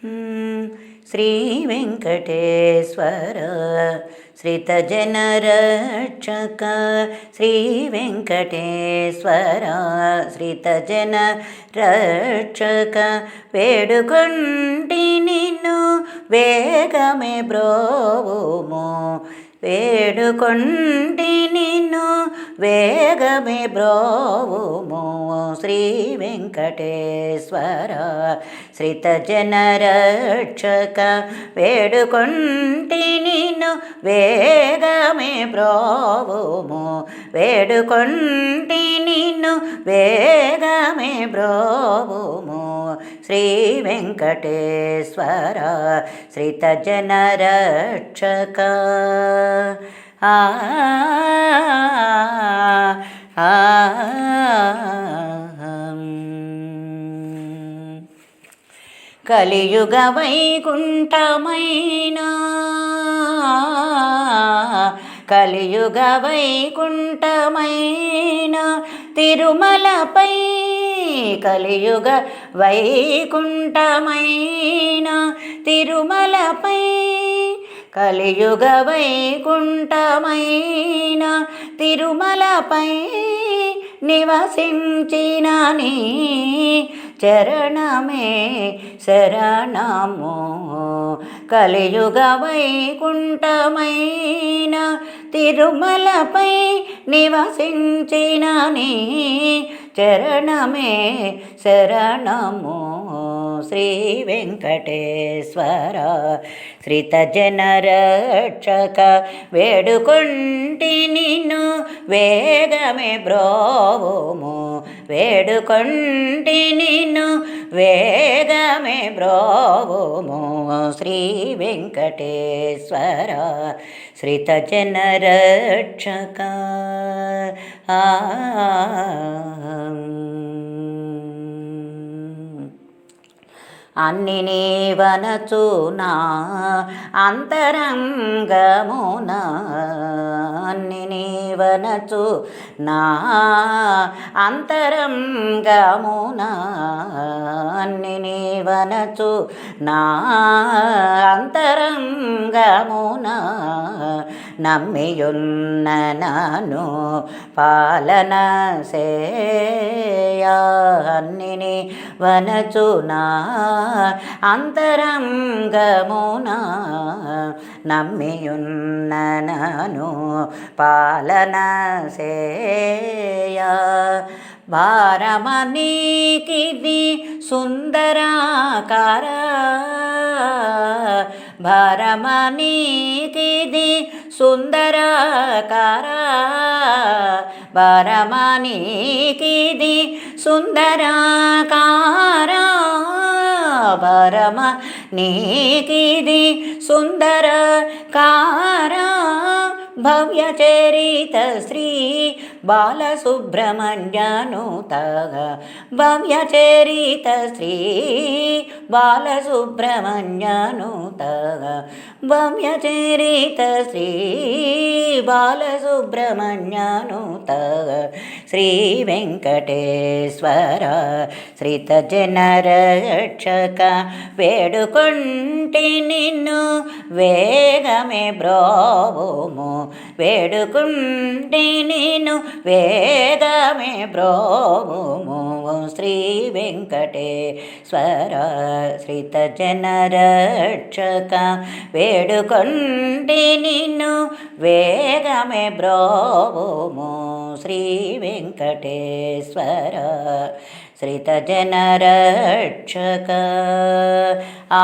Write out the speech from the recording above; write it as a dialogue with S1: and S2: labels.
S1: శ్రీ వెంకటేశ్వర శ్రితజనరక్షక శ్రీ వెంకటేశ్వర శ్రితజనరక్షక వేడుకొంటి నిన్ను వేగమే బ్రోవుము వేడుకొంటి నిన్ను వేగమే బ్రోవుము శ్రీ వెంకటేశ్వర శ్రితజనరక్షక వేడుకొంటి నిన్ను వేగమే బ్రోవుము వేడుకొంటి నిన్ను వేగమే బ్రోవుము శ్రీ వెంకటేశ్వర శ్రితజనరక్షక కలియుగ వైకుంఠమైన కలియుగ వైకుంఠమైన తిరుమలపై కలియుగ వైకుంఠమైన తిరుమలపై కలియుగ వైకుంఠమైన తిరుమలపై నివసించిన నీ చరణమే శరణము కలియుగ వైకుంఠమైన తిరుమలపై నివసించిన నీ చరణమే శరణము శ్రీ వెంకటేశ్వర శ్రితజనరక్షక వేడుకొంటి నిన్ను వేగమే బ్రోవుము వేడుకొంటి నిన్ను వేగమే బ్రోవుము శ్రీ వెంకటేశ్వర శ్రితజనరక్షక అన్ని నీవనచునా అంతరంగమున అన్ని నీవనచు నా అంతరంగమున అన్ని నీవనచు నా అంతరంగమున నమ్మియున్న నను పాలన సేయ అన్ని వనచునా అంతరంగమున నమ్మియున్న నను పాలన సేయ భారమనీకిది సుందరాకార భారమనీకిది సుందరాకార భారమనీకిది సుందరాకార భరమ నీకిది సుందరకార భవ్యచరిత శ్రీ బాలసుబ్రహ్మణ్యనుత భవ్యచరిత శ్రీ బాలసుబ్రహ్మణ్యనుత భవ్యచరిత శ్రీ బాలసుబ్రహ్మణ్యనుత శ్రీ వెంకటేశ్వర శ్రితజనరక్షక వేడుకొంటి నిన్ను వేగమే బ్రోవుము వేడుకొంటి నిన్ను వేగమే బ్రోవుము శ్రీ వెంకటేశ్వర శ్రితజనరక్షక వేడుకొంటి నిన్ను వేగమే బ్రోవుము శ్రీ వెంకటేశ్వర శ్రితజనరక్షక ఆ